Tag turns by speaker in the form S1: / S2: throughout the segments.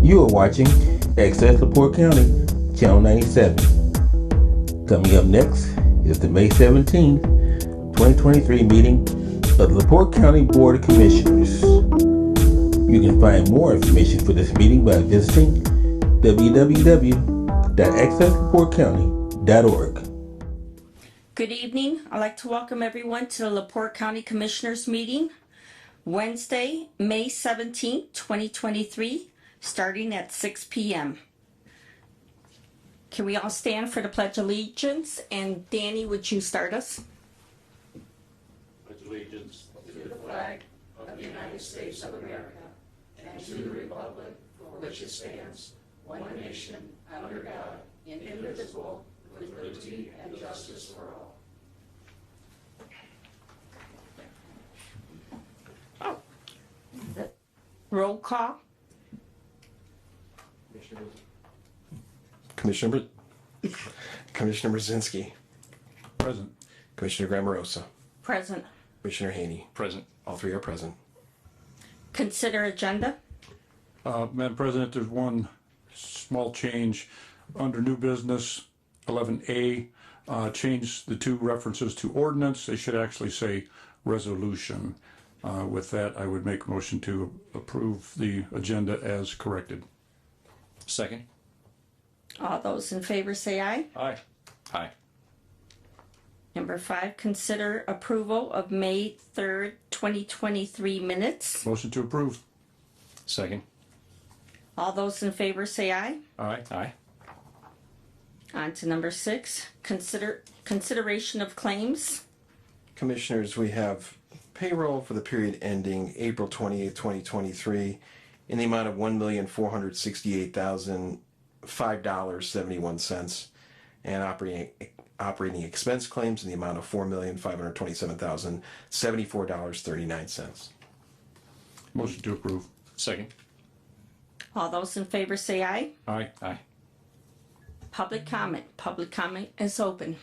S1: You are watching Access LaPorte County, Channel 97. Coming up next is the May 17th, 2023 meeting of the LaPorte County Board of Commissioners. You can find more information for this meeting by visiting www.accesslaportecounty.org.
S2: Good evening. I'd like to welcome everyone to the LaPorte County Commissioners meeting, Wednesday, May 17th, 2023, starting at 6 p.m. Can we all stand for the Pledge of Allegiance? And Danny, would you start us?
S3: Pledge allegiance to the flag of the United States of America and to the republic for which it stands, one nation, under God, indivisible, with liberty and justice for all.
S2: Roll call.
S4: Commissioner Brzezinski.
S3: Present.
S4: Commissioner Grammarosa.
S2: Present.
S4: Commissioner Haney.
S3: Present.
S4: All three are present.
S2: Consider agenda.
S5: Madam President, there's one small change under new business 11A. Change the two references to ordinance. They should actually say resolution. With that, I would make a motion to approve the agenda as corrected.
S3: Second.
S2: All those in favor say aye.
S3: Aye. Aye.
S2: Number 5, consider approval of May 3rd, 2023 minutes.
S5: Motion to approve.
S3: Second.
S2: All those in favor say aye.
S3: Aye. Aye.
S2: On to number 6, consideration of claims.
S4: Commissioners, we have payroll for the period ending April 28th, 2023 in the amount of $1,468,005.71 and operating expense claims in the amount of $4,527,074.39.
S5: Motion to approve.
S3: Second.
S2: All those in favor say aye.
S5: Aye.
S3: Aye.
S2: Public comment. Public comment is open.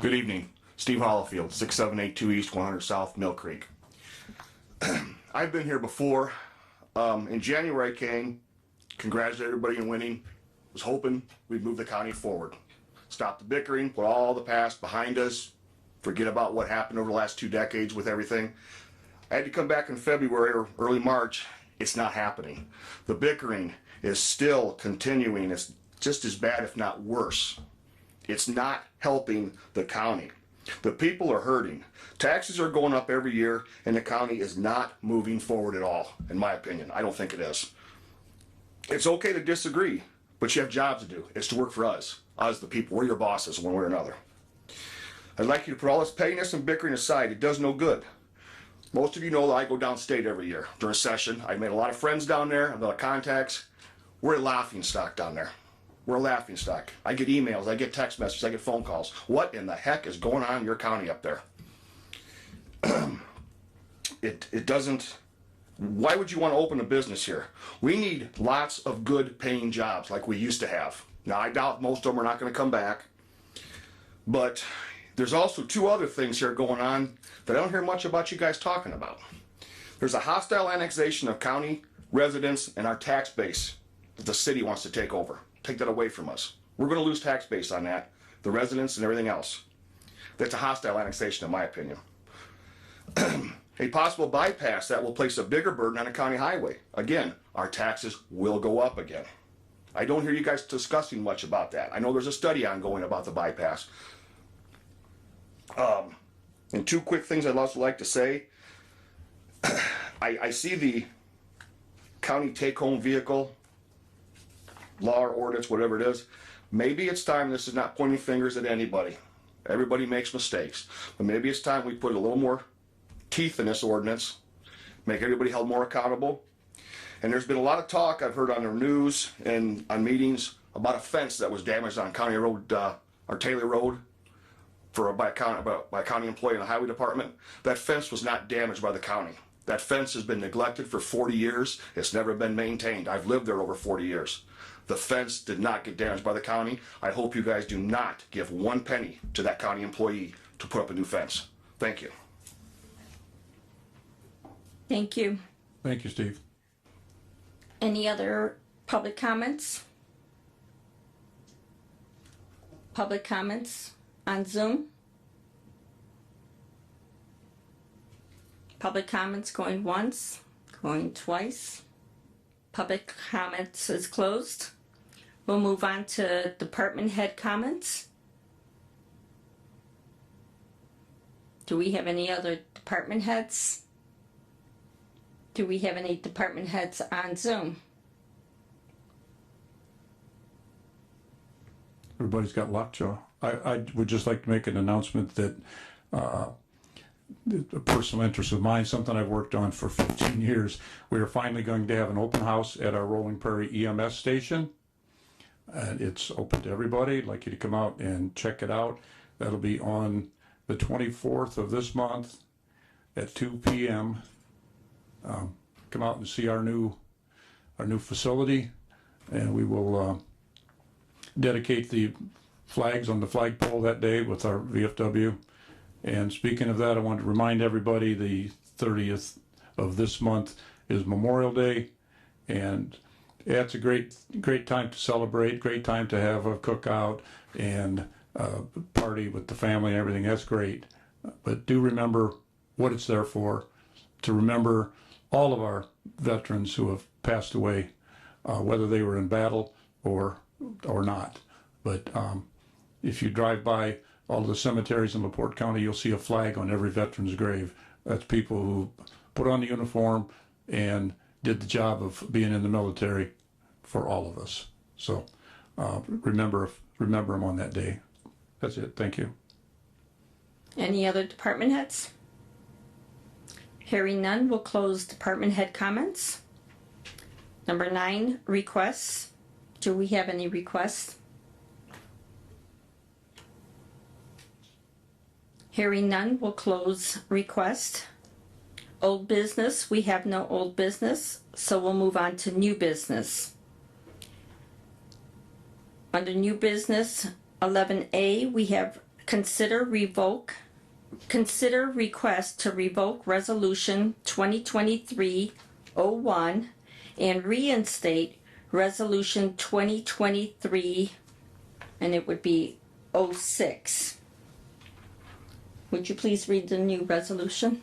S6: Good evening. Steve Hollifield, 6782 East 100 South Mill Creek. I've been here before. In January I came, congratulated everybody on winning, was hoping we'd move the county forward. Stop the bickering, put all the past behind us, forget about what happened over the last 2 decades with everything. I had to come back in February or early March. It's not happening. The bickering is still continuing. It's just as bad, if not worse. It's not helping the county. The people are hurting. Taxes are going up every year, and the county is not moving forward at all, in my opinion. I don't think it is. It's okay to disagree, but you have jobs to do. It's to work for us the people. We're your bosses one way or another. I'd like you to put all this pettiness and bickering aside. It does no good. Most of you know that I go downstate every year during session. I've made a lot of friends down there, I've got a lot of contacts. We're a laughingstock down there. We're a laughingstock. I get emails, I get text messages, I get phone calls. What in the heck is going on in your county up there? It doesn't. Why would you want to open a business here? We need lots of good paying jobs like we used to have. Now I doubt most of them are not going to come back. But there's also 2 other things here going on that I don't hear much about you guys talking about. There's a hostile annexation of county residents and our tax base that the city wants to take over. Take that away from us. We're going to lose tax base on that, the residents and everything else. That's a hostile annexation, in my opinion. A possible bypass that will place a bigger burden on a county highway. Again, our taxes will go up again. I don't hear you guys discussing much about that. I know there's a study ongoing about the bypass. And 2 quick things I'd also like to say. I see the county take-home vehicle law or ordinance, whatever it is. Maybe it's time, this is not pointing fingers at anybody. Everybody makes mistakes. But maybe it's time we put a little more teeth in this ordinance, make everybody held more accountable. And there's been a lot of talk I've heard on the news and on meetings about a fence that was damaged on County Road, or Taylor Road, by a county employee in the highway department. That fence was not damaged by the county. That fence has been neglected for 40 years. It's never been maintained. I've lived there over 40 years. The fence did not get damaged by the county. I hope you guys do not give 1 penny to that county employee to put up a new fence. Thank you.
S2: Thank you.
S5: Thank you, Steve.
S2: Any other public comments? Public comments on Zoom? Public comments going once, going twice. Public comments is closed. We'll move on to department head comments. Do we have any other department heads? Do we have any department heads on Zoom?
S5: Everybody's got lockjaw. I would just like to make an announcement that a personal interest of mine, something I've worked on for 15 years. We are finally going to have an open house at our Rolling Prairie EMS station. And it's open to everybody. I'd like you to come out and check it out. That'll be on the 24th of this month at 2 p.m. Come out and see our new facility, and we will dedicate the flags on the flagpole that day with our VFW. And speaking of that, I want to remind everybody the 30th of this month is Memorial Day, and yeah, it's a great time to celebrate, great time to have a cookout and party with the family and everything. That's great. But do remember what it's there for, to remember all of our veterans who have passed away, whether they were in battle or not. But if you drive by all of the cemeteries in LaPorte County, you'll see a flag on every veteran's grave. That's people who put on the uniform and did the job of being in the military for all of us. So remember them on that day. That's it. Thank you.
S2: Any other department heads? Hearing none, we'll close department head comments. Number 9, requests. Do we have any requests? Hearing none, we'll close request. Old business, we have no old business, so we'll move on to new business. Under new business, 11A, we have consider request to revoke resolution 2023-01 and reinstate resolution 2023, and it would be 06. Would you please read the new resolution?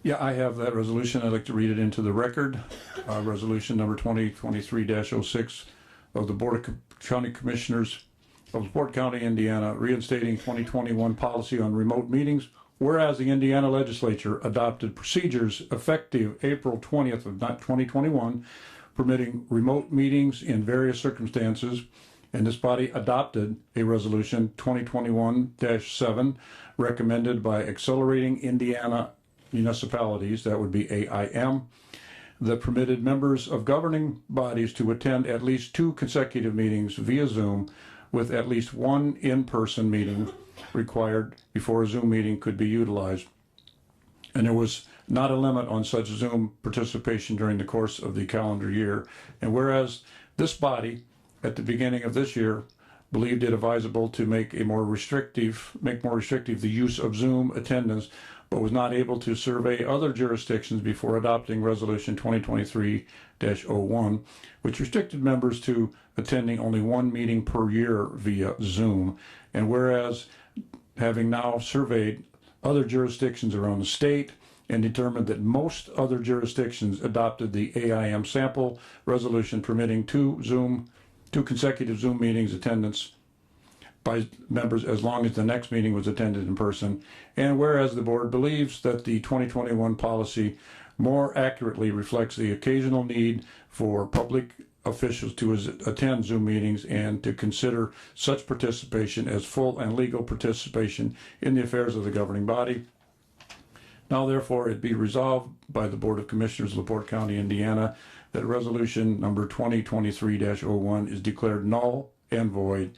S5: Yeah, I have that resolution. I'd like to read it into the record. Resolution number 2023-06 of the Board of County Commissioners of LaPorte County, Indiana, reinstating 2021 policy on remote meetings. Whereas the Indiana legislature adopted procedures effective April 20th of 2021, permitting remote meetings in various circumstances, and this body adopted a resolution 2021-7 recommended by Accelerating Indiana Municipalities, that would be AIM, that permitted members of governing bodies to attend at least 2 consecutive meetings via Zoom, with at least 1 in-person meeting required before a Zoom meeting could be utilized. And there was not a limit on such Zoom participation during the course of the calendar year. And whereas this body, at the beginning of this year, believed it advisable to make more restrictive the use of Zoom attendance, but was not able to survey other jurisdictions before adopting Resolution 2023-01, which restricted members to attending only 1 meeting per year via Zoom. And whereas, having now surveyed other jurisdictions around the state and determined that most other jurisdictions adopted the AIM sample resolution permitting 2 consecutive Zoom meetings attendance by members as long as the next meeting was attended in person. And whereas the board believes that the 2021 policy more accurately reflects the occasional need for public officials to attend Zoom meetings and to consider such participation as full and legal participation in the affairs of the governing body. Now therefore it be resolved by the Board of Commissioners of LaPorte County, Indiana, that resolution number 2023-01 is declared null and void,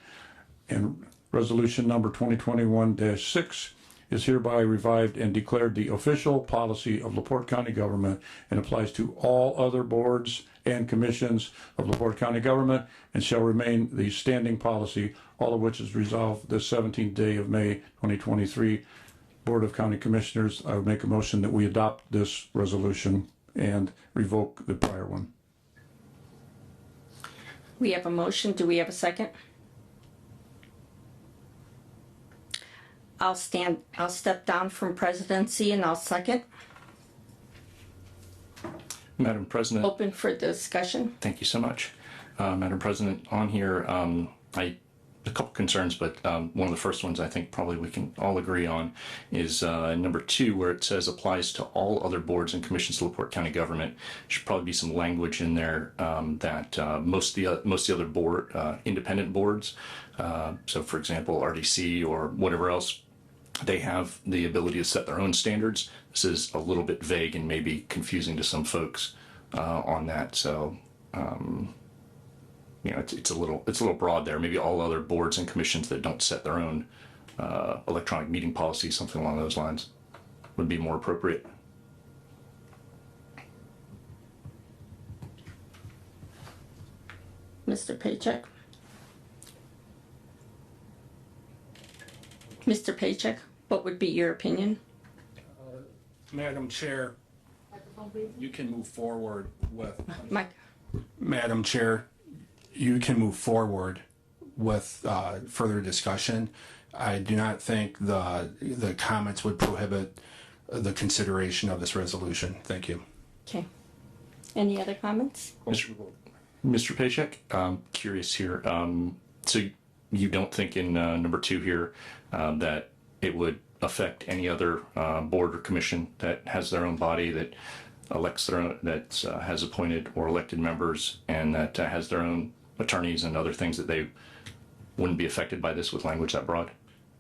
S5: and resolution number 2021-6 is hereby revived and declared the official policy of LaPorte County government and applies to all other boards and commissions of LaPorte County government and shall remain the standing policy, all of which is resolved this 17th day of May 2023. Board of County Commissioners, I would make a motion that we adopt this resolution and revoke the prior one.
S2: We have a motion. Do we have a second? I'll step down from presidency and I'll second.
S7: Madam President,
S2: Open for discussion.
S7: thank you so much. Madam President, on here, a couple concerns, but one of the first ones I think probably we can all agree on is number 2, where it says applies to all other boards and commissions of LaPorte County government. Should probably be some language in there that most of the other board, independent boards, so for example, RDC or whatever else, they have the ability to set their own standards. This is a little bit vague and maybe confusing to some folks on that. So, it's a little broad there. Maybe all other boards and commissions that don't set their own electronic meeting policy, something along those lines, would be more appropriate.
S2: Mr. Paycheck. Mr. Paycheck, what would be your opinion?
S8: Madam Chair, you can move forward with.
S2: Mike.
S8: Madam Chair, you can move forward with further discussion. I do not think the comments would prohibit the consideration of this resolution. Thank you.
S2: Okay. Any other comments?
S7: Mr. Paycheck, curious here. So you don't think in number 2 here that it would affect any other board or commission that has their own body, that elects their own, that has appointed or elected members, and that has their own attorneys and other things, that they wouldn't be affected by this with language that broad?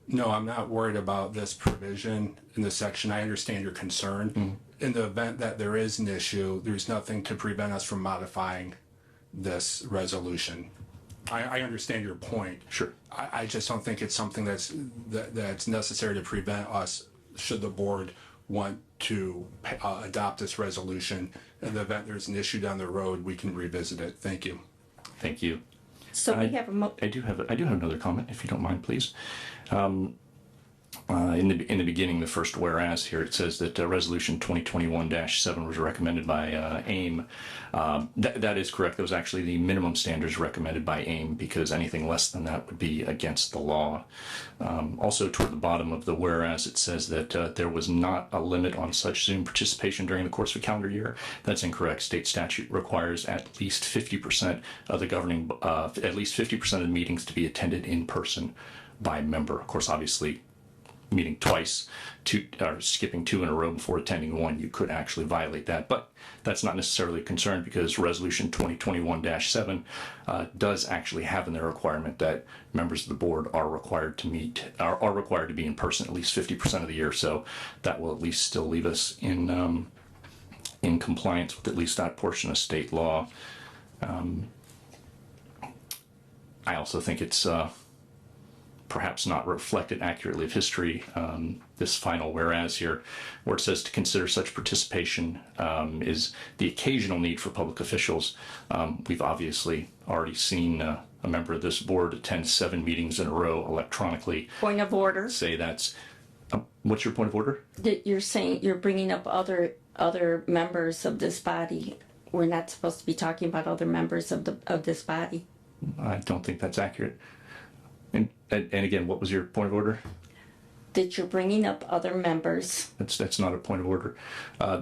S8: No, I'm not worried about this provision in this section. I understand your concern. In the event that there is an issue, there's nothing to prevent us from modifying this resolution. I understand your point.
S7: Sure.
S8: I just don't think it's something that's necessary to prevent us, should the board want to adopt this resolution. In the event there's an issue down the road, we can revisit it. Thank you.
S7: Thank you.
S2: So we have a
S7: I do have another comment, if you don't mind, please. In the beginning, the first whereas here, it says that resolution 2021-7 was recommended by AIM. That is correct. That was actually the minimum standards recommended by AIM, because anything less than that would be against the law. Also, toward the bottom of the whereas, it says that there was not a limit on such Zoom participation during the course of a calendar year. That's incorrect. State statute requires at least 50% of the governing, at least 50% of the meetings to be attended in person by member. Of course, obviously, meeting twice, or skipping 2 in a row before attending 1, you could actually violate that. But that's not necessarily a concern, because resolution 2021-7 does actually have in their requirement that members of the board are required to meet, are required to be in person at least 50% of the year. So that will at least still leave us in compliance with at least that portion of state law. I also think it's perhaps not reflected accurately of history, this final whereas here, where it says to consider such participation is the occasional need for public officials. We've obviously already seen a member of this board attend 7 meetings in a row electronically.
S2: point of order.
S7: Say that's, what's your point of order?
S2: That you're saying you're bringing up other members of this body. We're not supposed to be talking about other members of this body.
S7: I don't think that's accurate. And again, what was your point of order?
S2: That you're bringing up other members.
S7: That's not a point of order.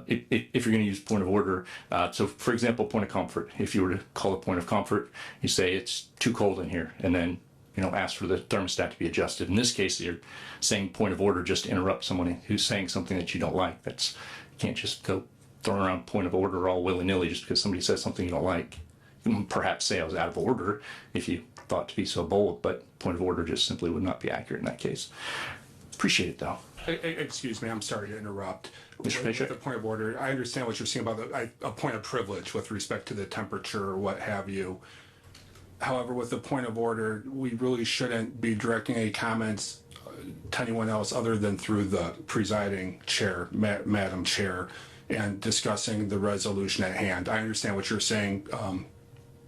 S7: If you're going to use point of order, so for example, point of comfort. If you were to call a point of comfort, you say it's too cold in here, and then ask for the thermostat to be adjusted. In this case, you're saying point of order just to interrupt someone who's saying something that you don't like. You can't just go throwing around point of order all willy-nilly just because somebody says something you don't like. You can perhaps say I was out of order if you thought to be so bold, but point of order just simply would not be accurate in that case. Appreciate it, though.
S8: Excuse me, I'm sorry to interrupt.
S7: Mr. Paycheck?
S8: With the point of order, I understand what you're saying about a point of privilege with respect to the temperature or what have you. However, with the point of order, we really shouldn't be directing any comments to anyone else other than through the presiding chair, Madam Chair, and discussing the resolution at hand. I understand what you're saying.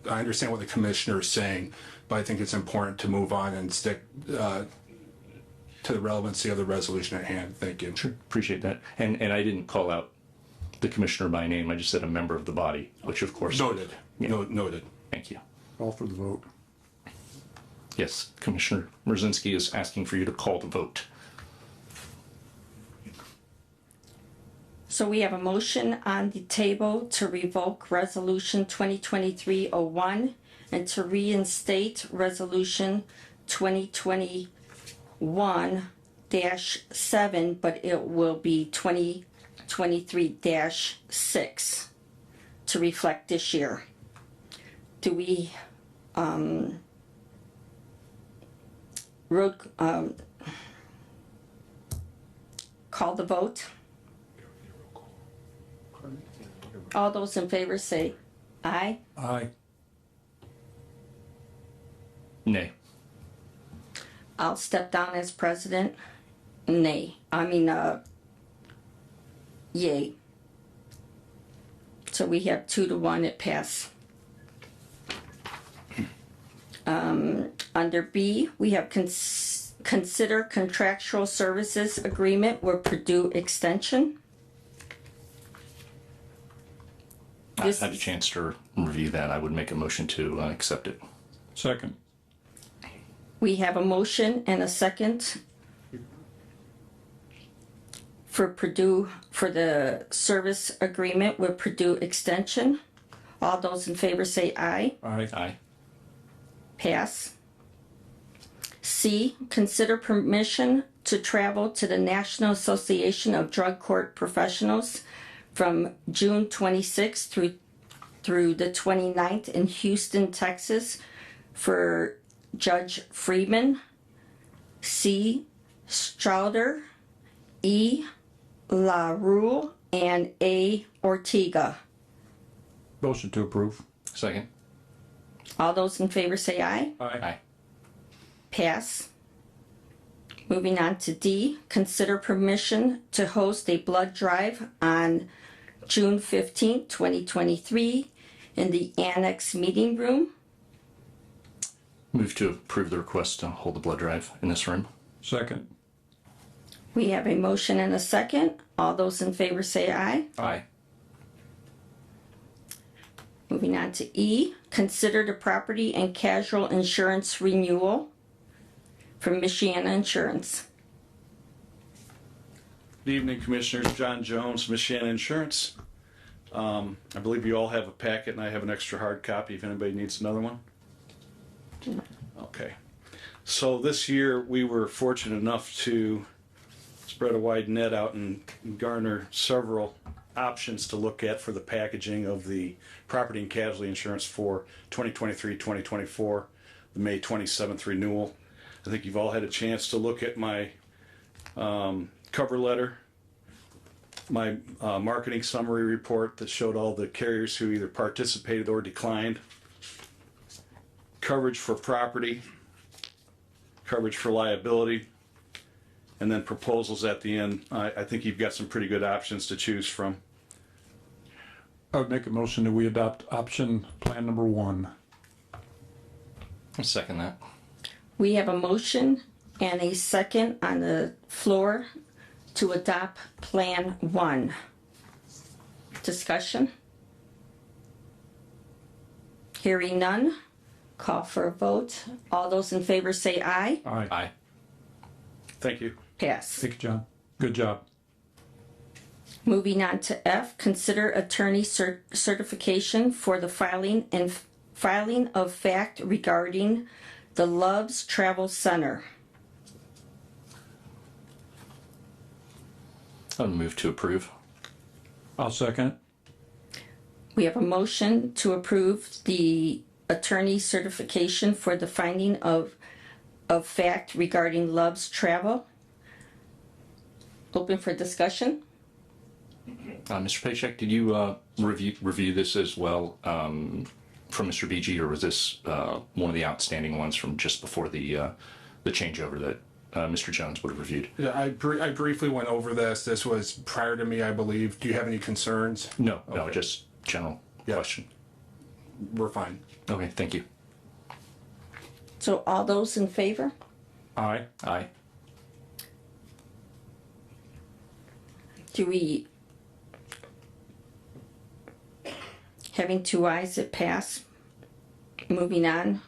S8: I understand what the commissioner is saying, but I think it's important to move on and stick to the relevancy of the resolution at hand. Thank you.
S7: Sure, appreciate that. And I didn't call out the commissioner by name. I just said a member of the body, which of course.
S8: Noted.
S7: Yeah.
S8: Noted.
S7: Thank you.
S5: Call for the vote.
S7: Yes, Commissioner Mrzinski is asking for you to call the vote.
S2: So we have a motion on the table to revoke Resolution 2023-01 and to reinstate Resolution 2021-7, but it will be 2023-6 to reflect this year. Do we, call the vote? All those in favor say aye.
S5: Aye.
S7: Nay.
S2: I'll step down as president. Nay. Yay. So we have 2-1, it passed. Under B, we have consider contractual services agreement with Purdue Extension.
S7: I've had a chance to review that. I would make a motion to accept it.
S5: Second.
S2: We have a motion and a second for Purdue, for the service agreement with Purdue Extension. All those in favor say aye.
S5: Aye.
S7: Aye.
S2: Pass. C, consider permission to travel to the National Association of Drug Court Professionals from June 26th through the 29th in Houston, Texas for Judge Freeman, C, Strouder, E, LaRue, and A, Ortega.
S5: Motion to approve.
S7: Second.
S2: All those in favor say aye.
S7: Aye.
S2: Pass. Moving on to D, consider permission to host a blood drive on June 15th, 2023 in the Annex Meeting Room.
S7: Move to approve the request to hold the blood drive in this room.
S5: Second.
S2: We have a motion and a second. All those in favor say aye.
S7: Aye.
S2: Moving on to E, consider the property and casual insurance renewal from Michiana Insurance.
S9: Good evening, Commissioners. John Jones, Michiana Insurance. I believe you all have a packet, and I have an extra hard copy if anybody needs another one. Okay. So this year, we were fortunate enough to spread a wide net out and garner several options to look at for the packaging of the property and casualty insurance for 2023-2024, the May 27th renewal. I think you've all had a chance to look at my cover letter, my marketing summary report that showed all the carriers who either participated or declined, coverage for property, coverage for liability, and then proposals at the end. I think you've got some pretty good options to choose from.
S5: I would make a motion that we adopt option plan number 1.
S7: I'll second that.
S2: We have a motion and a second on the floor to adopt Plan 1. Discussion? Hearing none, call for a vote. All those in favor say aye.
S5: Aye.
S7: Aye.
S9: Thank you.
S2: Pass.
S5: Thank you, John. Good job.
S2: Moving on to F, consider attorney certification for the filing of fact regarding the Loves Travel Center.
S7: I'll move to approve.
S5: I'll second.
S2: We have a motion to approve the attorney certification for the finding of fact regarding Love's Travel. Open for discussion.
S7: Mr. Paycheck, did you review this as well from Mr. BG, or was this one of the outstanding ones from just before the changeover that Mr. Jones would have reviewed?
S8: Yeah, I briefly went over this. This was prior to me, I believe. Do you have any concerns?
S7: No,
S8: Okay.
S7: just general question.
S8: We're fine.
S7: Okay, thank you.
S2: So all those in favor?
S5: Aye.
S7: Aye.
S2: Do we Having two ayes, it passed. Moving on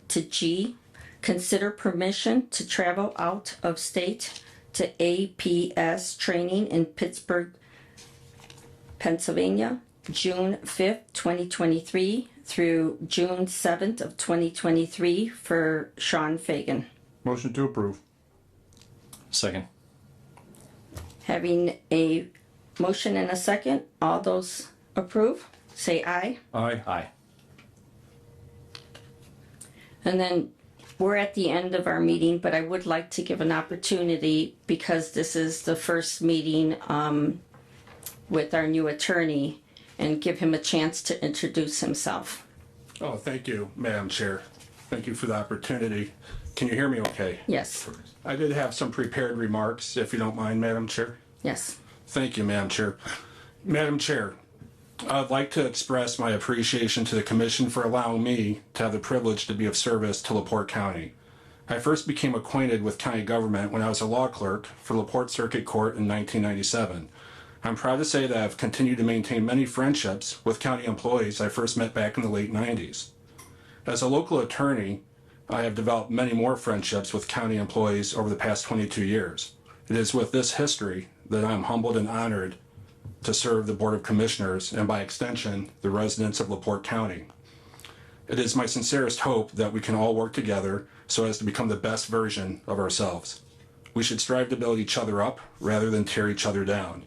S2: to G, consider permission to travel out of state to APS training in Pittsburgh, Pennsylvania, June 5th, 2023 through June 7th of 2023 for Sean Fagan.
S5: Motion to approve.
S7: Second.
S2: Having a motion and a second, all those approve, say aye.
S5: Aye.
S7: Aye.
S2: And then we're at the end of our meeting, but I would like to give an opportunity, because this is the first meeting with our new attorney, and give him a chance to introduce himself.
S8: Oh, thank you, Madam Chair. Thank you for the opportunity. Can you hear me okay?
S2: Yes,
S8: I did have some prepared remarks, if you don't mind, Madam Chair.
S2: yes.
S8: Thank you, Madam Chair. Madam Chair, I'd like to express my appreciation to the Commission for allowing me to have the privilege to be of service to LaPorte County. I first became acquainted with county government when I was a law clerk for LaPorte Circuit Court in 1997. I'm proud to say that I've continued to maintain many friendships with county employees I first met back in the late 90s. As a local attorney, I have developed many more friendships with county employees over the past 22 years. It is with this history that I'm humbled and honored to serve the Board of Commissioners and by extension, the residents of LaPorte County. It is my sincerest hope that we can all work together so as to become the best version of ourselves. We should strive to build each other up rather than tear each other down.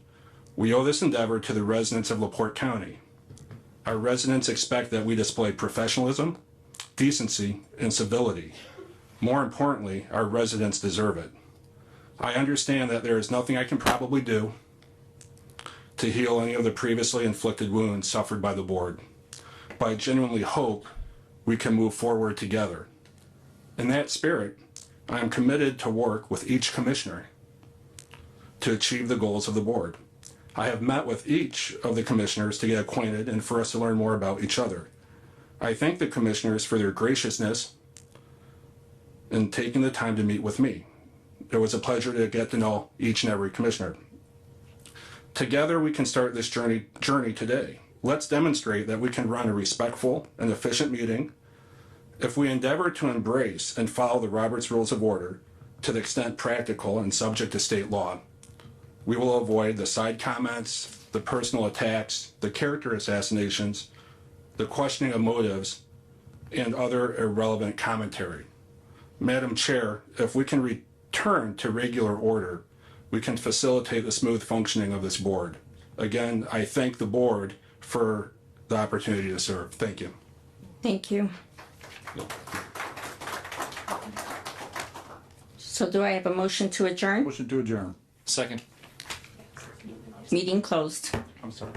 S8: We owe this endeavor to the residents of LaPorte County. Our residents expect that we display professionalism, decency, and civility. More importantly, our residents deserve it. I understand that there is nothing I can probably do to heal any of the previously inflicted wounds suffered by the board, but I genuinely hope we can move forward together. In that spirit, I am committed to work with each commissioner to achieve the goals of the board. I have met with each of the commissioners to get acquainted and for us to learn more about each other. I thank the commissioners for their graciousness in taking the time to meet with me. It was a pleasure to get to know each and every commissioner. Together we can start this journey today. Let's demonstrate that we can run a respectful and efficient meeting if we endeavor to embrace and follow the Robert's Rules of Order to the extent practical and subject to state law. We will avoid the side comments, the personal attacks, the character assassinations, the questioning of motives, and other irrelevant commentary. Madam Chair, if we can return to regular order, we can facilitate the smooth functioning of this board. Again, I thank the board for the opportunity to serve. Thank you.
S2: Thank you. So do I have a motion to adjourn?
S5: Motion to adjourn.
S7: Second.
S2: Meeting closed.
S5: I'm sorry.